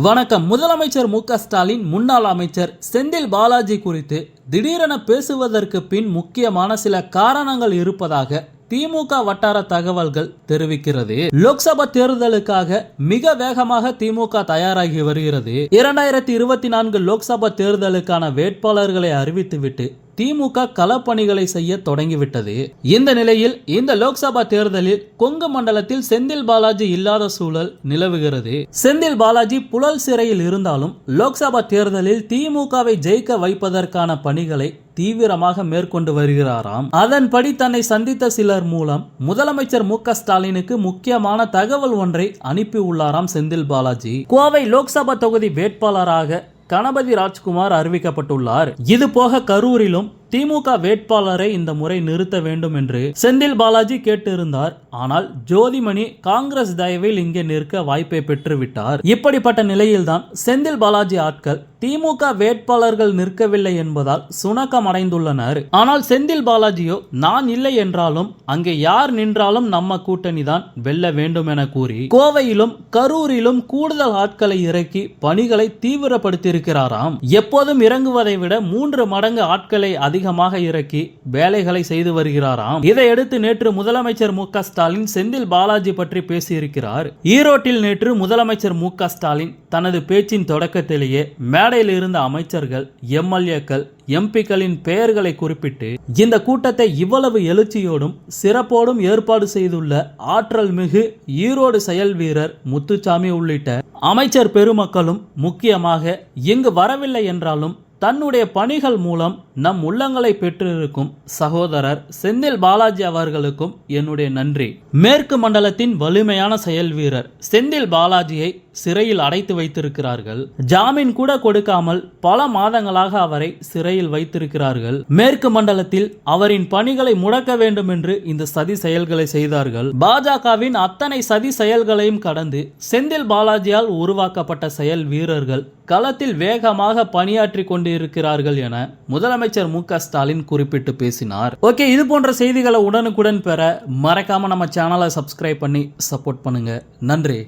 வணக்கம். முதலமைச்சர் மு.க. ஸ்டாலின் முன்னாள் அமைச்சர் செந்தில் பாலாஜி குறித்து திடீரென பேசுவதற்கு பின் முக்கியமான சில காரணங்கள் இருப்பதாக திமுக வட்டார தகவல்கள் தெரிவிக்கிறது. லோக்சபா தேர்தலுக்காக மிக வேகமாக திமுக தயாராகி வருகிறது. 2024 லோக்சபா தேர்தலுக்கான வேட்பாளர்களை அறிவித்துவிட்டு திமுக களப்பணிகளை செய்ய தொடங்கிவிட்டது. இந்த நிலையில் இந்த லோக்சபா தேர்தலில் கொங்கு மண்டலத்தில் செந்தில் பாலாஜி இல்லாத சூழல் நிலவுகிறது. செந்தில் பாலாஜி புழல் சிறையில் இருந்தாலும் லோக்சபா தேர்தலில் திமுகவை ஜெயிக்க வைப்பதற்கான பணிகளை தீவிரமாக மேற்கொண்டு வருகிறாராம். அதன்படி தன்னை சந்தித்த சிலர் மூலம் முதலமைச்சர் மு.க. ஸ்டாலினுக்கு முக்கியமான தகவல் ஒன்றை அனுப்பியுள்ளாராம் செந்தில் பாலாஜி. கோவை லோக்சபா தொகுதி வேட்பாளராக கணபதி ராஜ்குமார் அறிவிக்கப்பட்டுள்ளார். இது போக கரூரிலும் திமுக வேட்பாளரை இந்த முறை நிறுத்த வேண்டும் என்று செந்தில் பாலாஜி கேட்டிருந்தார். ஆனால் ஜோதிமணி காங்கிரஸ் தயவில் இங்கே நிற்க வாய்ப்பை பெற்றுவிட்டார். இப்படிப்பட்ட நிலையில்தான் செந்தில் பாலாஜி ஆட்கள் திமுக வேட்பாளர்கள் நிற்கவில்லை என்பதால் சுணக்கம் அடைந்துள்ளனர். ஆனால் செந்தில் பாலாஜியோ நான் இல்லை என்றாலும் அங்கே யார் நின்றாலும் நம்ம கூட்டணி தான் வெல்ல வேண்டும் என கூறி கோவையிலும் கரூரிலும் கூடுதல் ஆட்களை இறக்கி பணிகளை தீவிரப்படுத்தியிருக்கிறாராம். எப்போதும் இறங்குவதை விட 3 மடங்கு ஆட்களை அதிகமாக இறக்கி வேலைகளை செய்து வருகிறாராம். இதையடுத்து நேற்று முதலமைச்சர் மு.க. ஸ்டாலின் செந்தில் பாலாஜி பற்றி பேசியிருக்கிறார். ஈரோட்டில் நேற்று முதலமைச்சர் மு.க. ஸ்டாலின் தனது பேச்சின் தொடக்கத்திலேயே மேடையில் இருந்த அமைச்சர்கள், எம்எல்ஏக்கள், எம்பிக்களின் பெயர்களை குறிப்பிட்டு இந்த கூட்டத்தை இவ்வளவு எழுச்சியோடும் சிறப்போடும் ஏற்பாடு செய்துள்ள ஆற்றல் மிகு ஈரோடு செயல் வீரர் முத்துசாமி உள்ளிட்ட அமைச்சர் பெருமக்களும் முக்கியமாக இங்கு வரவில்லை என்றாலும் தன்னுடைய பணிகள் மூலம் நம் உள்ளங்களை பெற்றிருக்கும் சகோதரர் செந்தில் பாலாஜி அவர்களுக்கும் என்னுடைய நன்றி. மேற்கு மண்டலத்தின் வலிமையான செயல் வீரர் செந்தில் பாலாஜியை சிறையில் அடைத்து வைத்திருக்கிறார்கள். ஜாமீன் கூட கொடுக்காமல் பல மாதங்களாக அவரை சிறையில் வைத்திருக்கிறார்கள். மேற்கு மண்டலத்தில் அவரின் பணிகளை முடக்க வேண்டும் என்று இந்த சதி செயல்களை செய்தார்கள். பாஜகவின் அத்தனை சதி செயல்களையும் கடந்து செந்தில் பாலாஜியால் உருவாக்கப்பட்ட செயல் வீரர்கள் களத்தில் வேகமாக பணியாற்றி கொண்டிருக்கிறார்கள் என முதலமைச்சர் மு.க. ஸ்டாலின் குறிப்பிட்டு பேசினார். ஓகே, இது போன்ற செய்திகளை உடனுக்குடன் பெற மறக்காம நம்ம சேனலை சப்ஸ்கிரைப் பண்ணி சப்போர்ட் பண்ணுங்க. நன்றி.